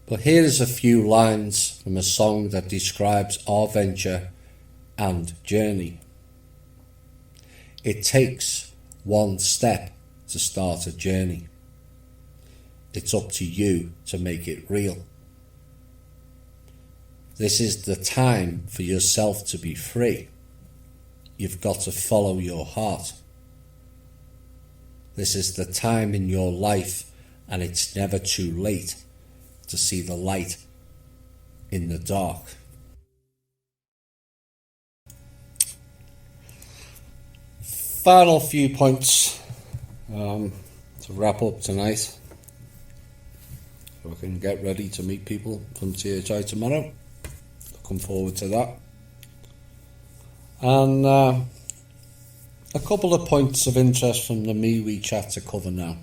But here is a few lines from a song that describes our venture and journey. It takes one step to start a journey. It's up to you to make it real. This is the time for yourself to be free. You've got to follow your heart. This is the time in your life, and it's never too late to see the light in the dark. Final few points to wrap up tonight, so I can get ready to meet people from THI tomorrow. Looking forward to that. And a couple of points of interest from the MeWe chat to cover now.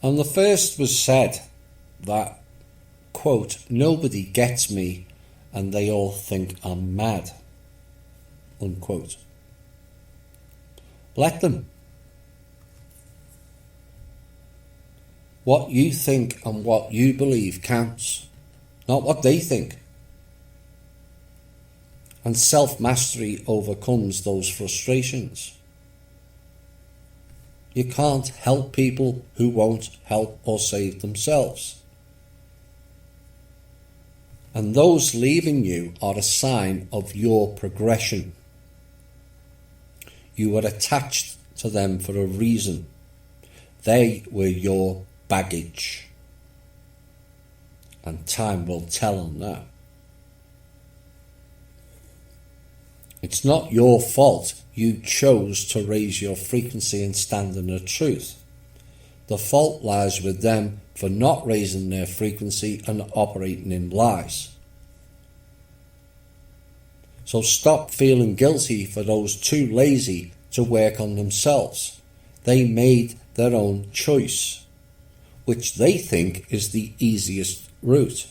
And the first was said that, quote, nobody gets me and they all think I'm mad, unquote. Let them. What you think and what you believe counts, not what they think. And self-mastery overcomes those frustrations. You can't help people who won't help or save themselves. And those leaving you are a sign of your progression. You were attached to them for a reason. They were your baggage. And time will tell on that. It's not your fault you chose to raise your frequency and stand in the truth. The fault lies with them for not raising their frequency and operating in lies. So stop feeling guilty for those too lazy to work on themselves. They made their own choice, which they think is the easiest route.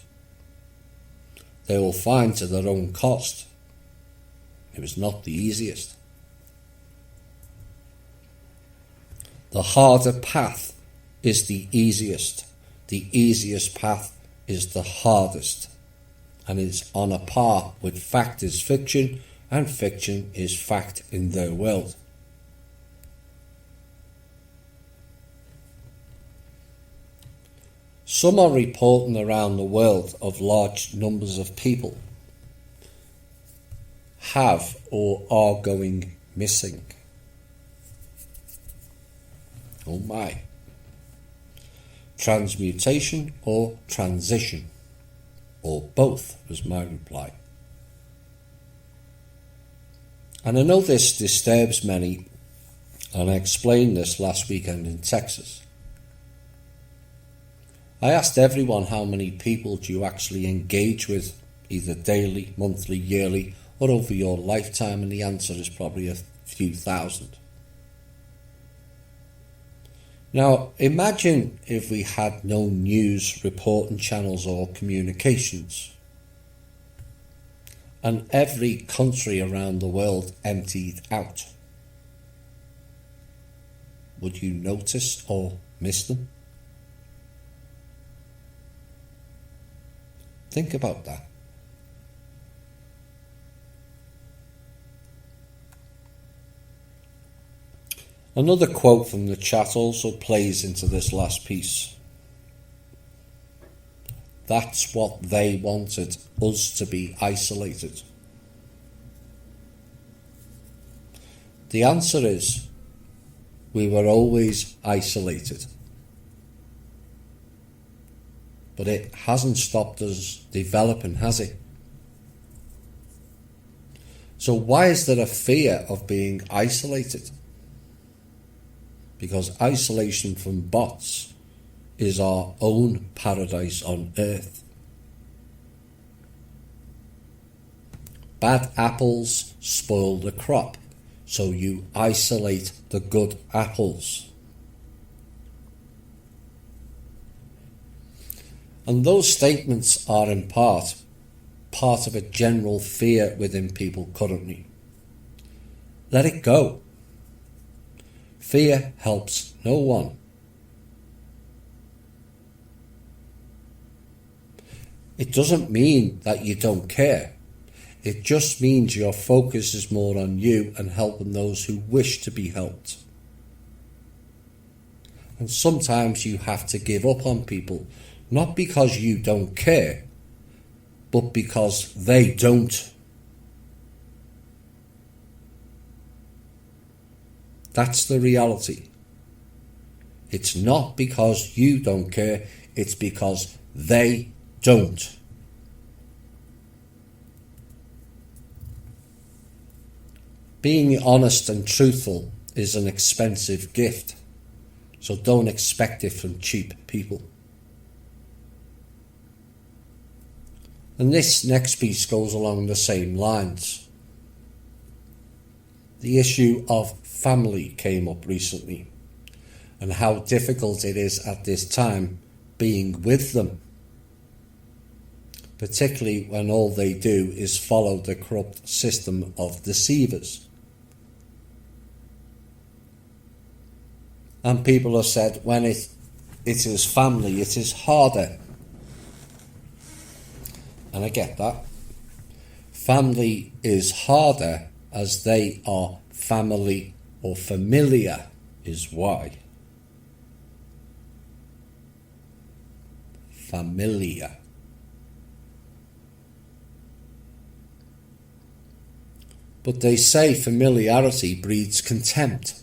They will find to their own cost. It was not the easiest. The harder path is the easiest. The easiest path is the hardest. And is on a par with fact is fiction, and fiction is fact in their world. Some are reporting around the world of large numbers of people have or are going missing. Oh my. Transmutation or transition, or both, was my reply. And I know this disturbs many, and I explained this last weekend in Texas. I asked everyone how many people do you actually engage with, either daily, monthly, yearly, or over your lifetime, and the answer is probably a few thousand. Now, imagine if we had no news reporting channels or communications, and every country around the world emptied out. Would you notice or miss them? Think about that. Another quote from the chat also plays into this last piece. That's what they wanted, us to be isolated. The answer is, we were always isolated. But it hasn't stopped us developing, has it? So why is there a fear of being isolated? Because isolation from bots is our own paradise on earth. Bad apples spoil the crop, so you isolate the good apples. And those statements are in part of a general fear within people currently. Let it go. Fear helps no one. It doesn't mean that you don't care. It just means your focus is more on you and helping those who wish to be helped. And sometimes you have to give up on people, not because you don't care, but because they don't. That's the reality. It's not because you don't care, it's because they don't. Being honest and truthful is an expensive gift, so don't expect it from cheap people. And this next piece goes along the same lines. The issue of family came up recently, and how difficult it is at this time being with them, particularly when all they do is follow the corrupt system of deceivers. And people have said when it is family, it is harder. And I get that. Family is harder as they are family or familiar is why. Familiar. But they say familiarity breeds contempt.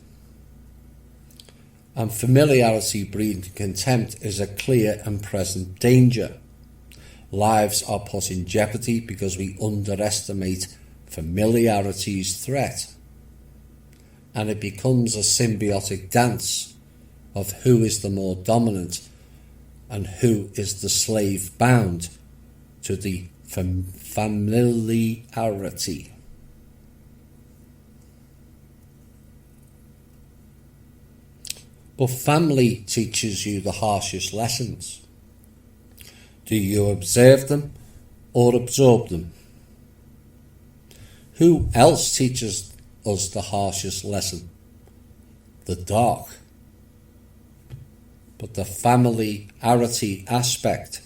And familiarity breeding contempt is a clear and present danger. Lives are put in jeopardy because we underestimate familiarity's threat. And it becomes a symbiotic dance of who is the more dominant and who is the slave bound to the familiarity. But family teaches you the harshest lessons. Do you observe them or absorb them? Who else teaches us the harshest lesson? The dark. But the familiarity aspect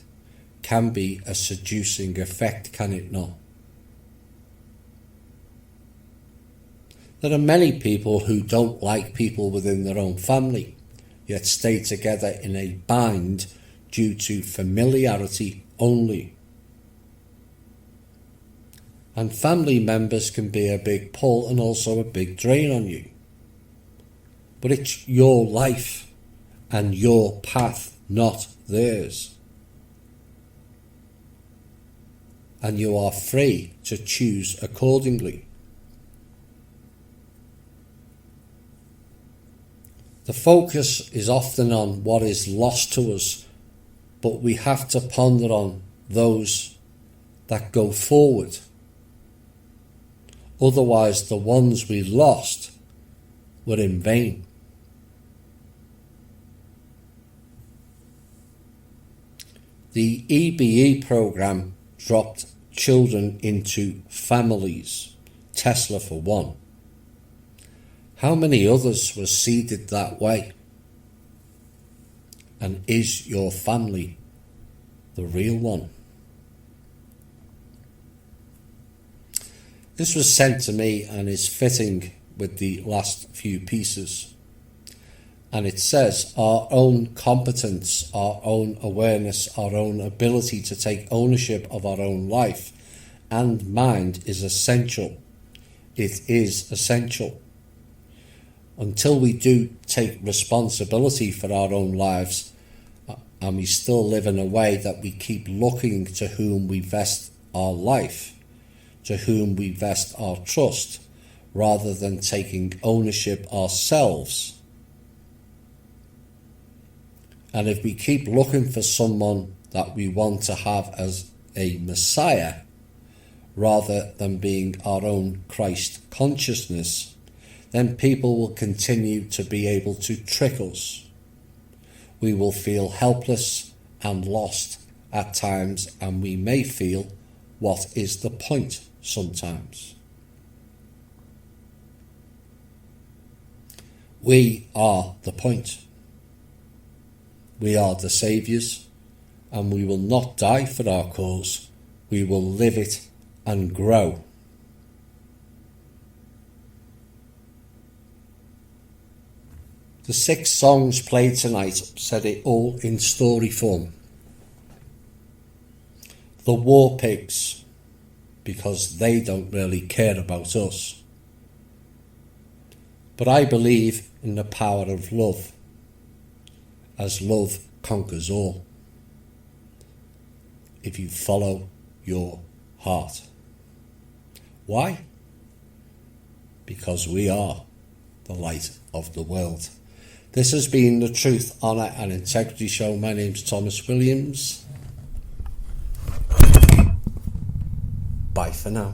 can be a seducing effect, can it not? There are many people who don't like people within their own family, yet stay together in a bind due to familiarity only. And family members can be a big pull and also a big drain on you. But it's your life and your path, not theirs. And you are free to choose accordingly. The focus is often on what is lost to us, but we have to ponder on those that go forward. Otherwise, the ones we lost were in vain. The EBE program dropped children into families, Tesla for one. How many others were seeded that way? And is your family the real one? This was sent to me and is fitting with the last few pieces. And it says, our own competence, our own awareness, our own ability to take ownership of our own life and mind is essential. It is essential. Until we do take responsibility for our own lives, and we still live in a way that we keep looking to whom we vest our life, to whom we vest our trust, rather than taking ownership ourselves. And if we keep looking for someone that we want to have as a Messiah, rather than being our own Christ consciousness, then people will continue to be able to trick us. We will feel helpless and lost at times, and we may feel, what is the point sometimes? We are the point. We are the saviours, and we will not die for our cause. We will live it and grow. The 6 songs played tonight said it all in story form. The War Pigs, because they don't really care about us. But I believe in the power of love, as love conquers all. If you follow your heart. Why? Because we are the light of the world. This has been the Truth, Honour and Integrity Show. My name's Thomas Williams. Bye for now.